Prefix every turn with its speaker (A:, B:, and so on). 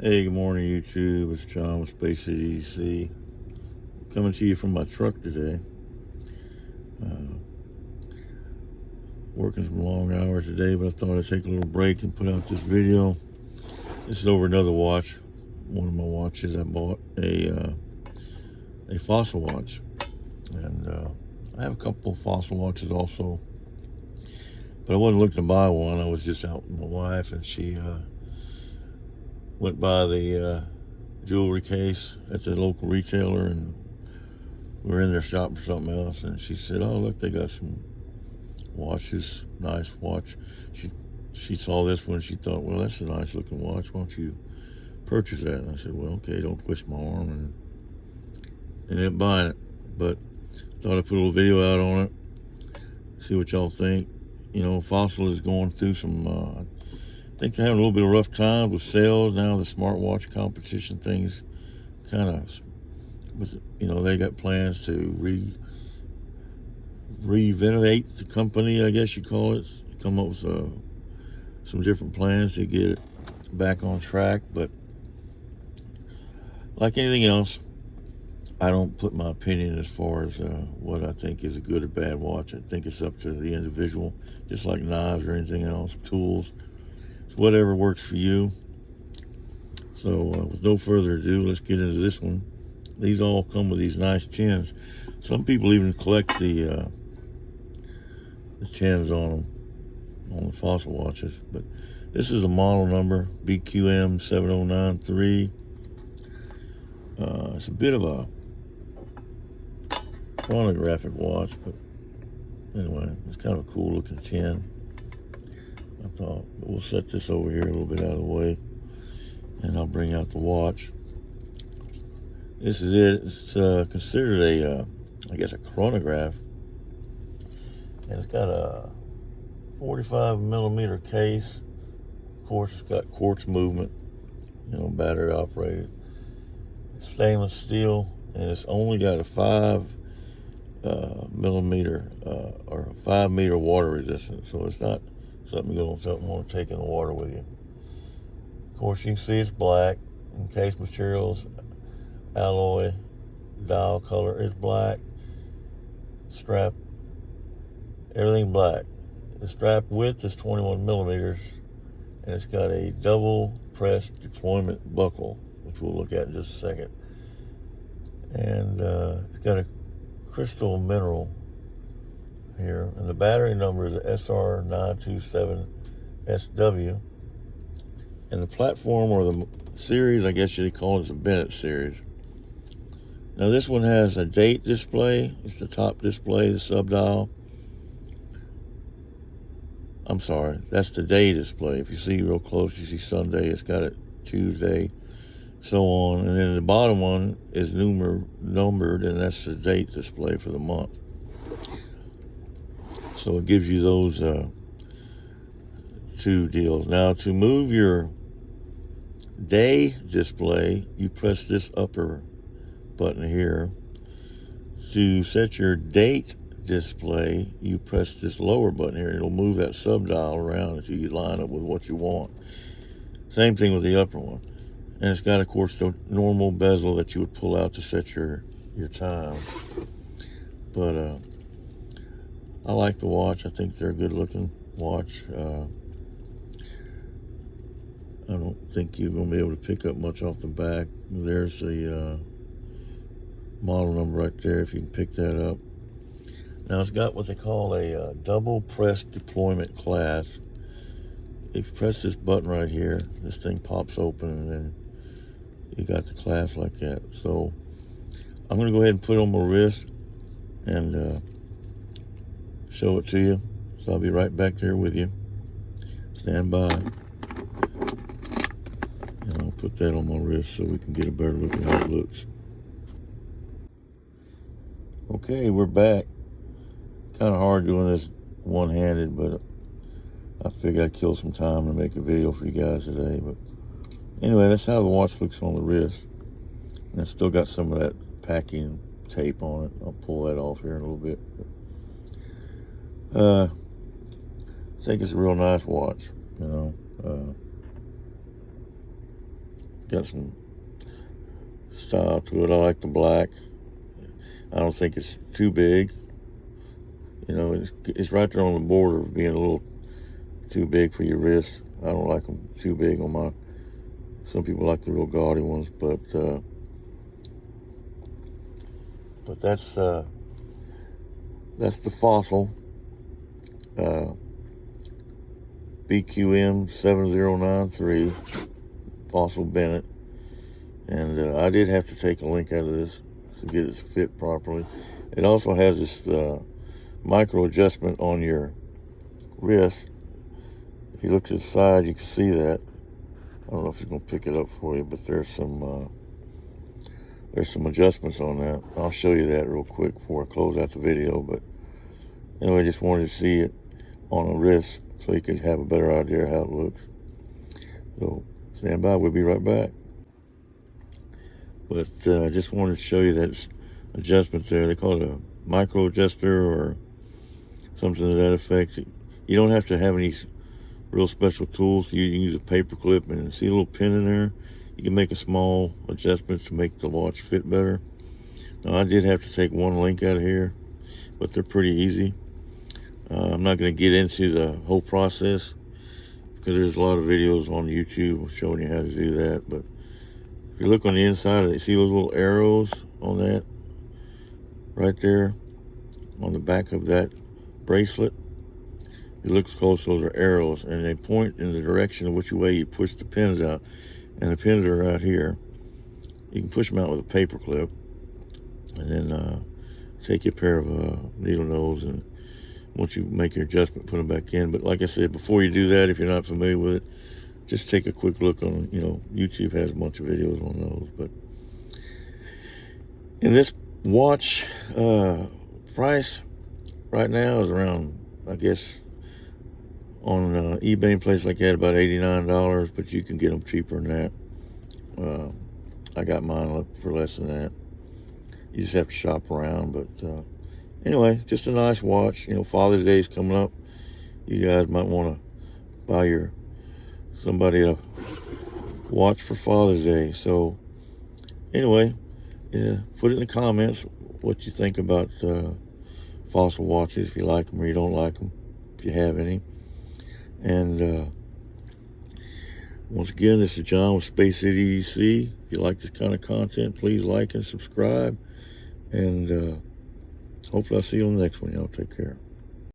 A: Hey, good morning, YouTube. It's John with Space City DC. Coming to you from my truck today. Working some long hours today, but I thought I'd take a little break and put out this video. This is over another watch. One of my watches. I bought a fossil watch. And I have a couple of fossil watches also. But I wasn't looking to buy one. I was just out with my wife, and she went by the jewelry case at the local retailer, and we were in there shopping for something else, and she said, "Oh, look, they got some watches, nice watch." She saw this one, she thought, "Well, that's a nice looking watch, why don't you purchase that?" And I said, "Well, okay, don't twist my arm," and ended up buying it. But thought I'd put a little video out on it, see what y'all think. You know, Fossil is going through some I think they're having a little bit of rough time with sales now. The smartwatch competition things kind of, you know, they got plans to renovate the company, I guess you call it, come up with some different plans to get it back on track. But like anything else, I don't put my opinion as far as what I think is a good or bad watch. I think it's up to the individual, just like knives or anything else, tools. It's whatever works for you. So with no further ado, let's get into this one. These all come with these nice tins. Some people even collect the tins on them, on the fossil watches. But this is a model number, BQM7093. It's a bit of a chronographic watch, but anyway, it's kind of a cool looking tin, I thought. But we'll set this over here a little bit out of the way, and I'll bring out the watch. This is it. It's considered a, I guess, a chronograph, and it's got a 45 millimeter case. Of course, it's got quartz movement, you know, battery operated. It's stainless steel, and it's only got a 5 millimeter or 5 meter water resistance, so it's not something you don't want to take in the water with you. Of course, you can see it's black. Case materials, alloy, dial color is black. Strap, everything black. The strap width is 21 millimeters, and it's got a double press deployment buckle, which we'll look at in just a second. And it's got a crystal mineral here, and the battery number is SR927SW. And the platform, or the series, I guess you'd call it, the Bennett series. Now this one has a date display. It's the top display, the sub-dial. I'm sorry, that's the day display. If you see real close, you see Sunday. It's got it Tuesday, so on. And then the bottom one is numbered, and that's the date display for the month. So it gives you those two deals. Now, to move your day display, you press this upper button here. To set your date display, you press this lower button here. It'll move that sub-dial around until you line up with what you want. Same thing with the upper one. And it's got, of course, the normal bezel that you would pull out to set your time. But I like the watch. I think they're a good looking watch. I don't think you're going to be able to pick up much off the back. There's the model number right there, if you can pick that up. Now it's got what they call a double press deployment clasp. If you press this button right here, this thing pops open, and then you got the clasp like that. So I'm going to go ahead and put it on my wrist and show it to you. So I'll be right back there with you. Stand by. And I'll put that on my wrist so we can get a better look at how it looks. Okay, we're back. Kind of hard doing this one-handed, but I figured I'd kill some time to make a video for you guys today. But anyway, that's how the watch looks on the wrist. And it's still got some of that packing tape on it. I'll pull that off here in a little bit. I think it's a real nice watch, you know. got some style to it. I like the black. I don't think it's too big. You know, it's right there on the border of being a little too big for your wrist. I don't like them too big on my. Some people like the real gaudy ones, but that's the Fossil BQM7093 Fossil Bennett, and I did have to take a link out of this to get it to fit properly. It also has this micro adjustment on your wrist. If you look to the side, you can see that. I don't know if it's going to pick it up for you, but there's some adjustments on that. I'll show you that real quick before I close out the video. But anyway, I just wanted to see it on a wrist so you could have a better idea of how it looks. So stand by, we'll be right back. But I just wanted to show you that adjustment there. They call it a micro adjuster or something to that effect. You don't have to have any real special tools. You can use a paper clip, and see a little pin in there. You can make a small adjustment to make the watch fit better. Now, I did have to take one link out of here, but they're pretty easy. I'm not going to get into the whole process because there's a lot of videos on YouTube showing you how to do that. But if you look on the inside of it, see those little arrows on that right there on the back of that bracelet? It looks close, those are arrows, and they point in the direction of which way you push the pins out. And the pins are right here. You can push them out with a paper clip, and then take your pair of needle nose, and once you make your adjustment, put them back in. But like I said, before you do that, if you're not familiar with it, just take a quick look on, YouTube has a bunch of videos on those. But in this watch, price right now is around, I guess, on eBay and places like that, about $89, but you can get them cheaper than that. I got mine up for less than that. You just have to shop around. But anyway, just a nice watch. Father's Day is coming up. You guys might want to buy somebody a watch for Father's Day. So anyway, yeah, put it in the comments what you think about Fossil watches, if you like them or you don't like them, if you have any. And once again, this is John with Space City EC. If you like this kind of content, please like and subscribe. And hopefully I'll see you on the next one. Y'all take care.